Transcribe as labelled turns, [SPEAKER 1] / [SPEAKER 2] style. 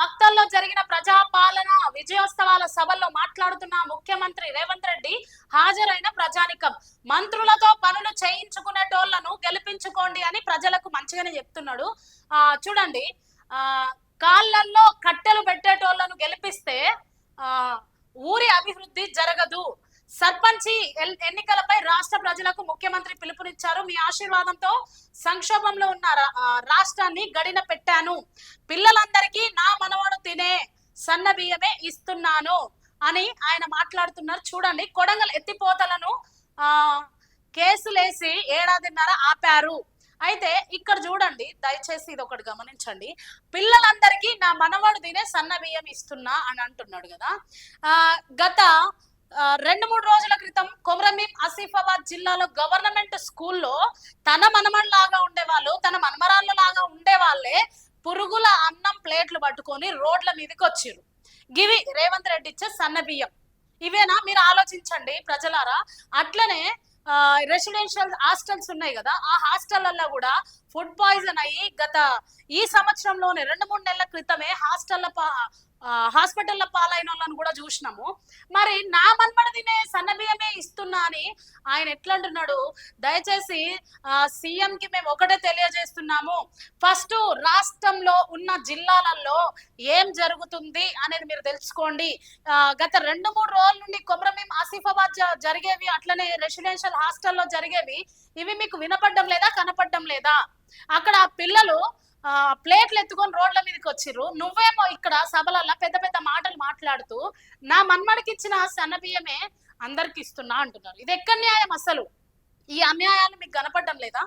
[SPEAKER 1] మక్తల్లో జరిగిన ప్రజాపాలన విజయోత్సవాల సభల్లో మాట్లాడుతున్న ముఖ్యమంత్రి రేవంత్ రెడ్డి హాజరైన ప్రజానికం మంత్రులతో పనులు చేయించుకునేటోళ్లను గెలిపించుకోండి అని ప్రజలకు మంచిగానే చెప్తున్నాడు. చూడండి, ఆ కాళ్ళల్లో కట్టెలు పెట్టేటోళ్లను గెలిపిస్తే ఆ ఊరి అభివృద్ధి జరగదు. సర్పంచి ఎన్నికలపై రాష్ట్ర ప్రజలకు ముఖ్యమంత్రి పిలుపునిచ్చారు. మీ ఆశీర్వాదంతో సంక్షోభంలో ఉన్న రాష్ట్రాన్ని గడిన పెట్టాను. పిల్లలందరికీ నా మనవడు తినే సన్న బియ్యమే ఇస్తున్నాను అని ఆయన మాట్లాడుతున్నారు. చూడండి, కొడంగల్ ఎత్తిపోతలను కేసులేసి ఏడాదిన్నర ఆపారు. అయితే ఇక్కడ చూడండి, దయచేసి ఇది ఒకటి గమనించండి. పిల్లలందరికీ నా మనవడు తినే సన్న బియ్యం ఇస్తున్నా అని అంటున్నాడు కదా. గత 2-3 రోజుల క్రితం కొమరంభీం ఆసిఫాబాద్ జిల్లాలో గవర్నమెంట్ స్కూల్లో తన మనమల్లాగా ఉండేవాళ్ళు, తన మనమరాళ్ళ లాగా ఉండేవాళ్ళే పురుగుల అన్నం ప్లేట్లు పట్టుకొని రోడ్ల మీదకి వచ్చిర్రు. గివి రేవంత్ రెడ్డి ఇచ్చే సన్న బియ్యం. ఇవేనా? మీరు ఆలోచించండి ప్రజలారా. అట్లనే రెసిడెన్షియల్ హాస్టల్స్ ఉన్నాయి కదా, ఆ హాస్టళ్లలో కూడా ఫుడ్ పాయిజన్ అయ్యి గత ఈ సంవత్సరంలోనే 2-3 నెలల క్రితమే హాస్పిటల్లో పాలైన వాళ్ళని కూడా చూసినాము. మరి నా మన్మడ తినే సన్నబియ్యమే ఇస్తున్నా అని ఆయన ఎట్లా అంటున్నాడు? దయచేసి సీఎం కి మేము ఒకటే తెలియజేస్తున్నాము, ఫస్ట్ రాష్ట్రంలో ఉన్న జిల్లాలలో ఏం జరుగుతుంది అనేది మీరు తెలుసుకోండి. గత 2-3 రోజుల నుండి కొమరంభీం ఆసిఫాబాద్ జరిగేవి, అట్లనే రెసిడెన్షియల్ హాస్టల్లో జరిగేవి, ఇవి మీకు వినపడ్డం లేదా, కనపడ్డం లేదా? అక్కడ పిల్లలు ప్లేట్లు ఎత్తుకొని రోడ్ల మీదకి వచ్చిర్రు. నువ్వేమో ఇక్కడ సభలలో పెద్ద పెద్ద మాటలు మాట్లాడుతూ నా మన్మడికి ఇచ్చిన సన్నబియ్యమే అందరికి ఇస్తున్నా అంటున్నారు. ఇది ఎక్కడ న్యాయం? అసలు ఈ అన్యాయాలు మీకు కనపడడం లేదా?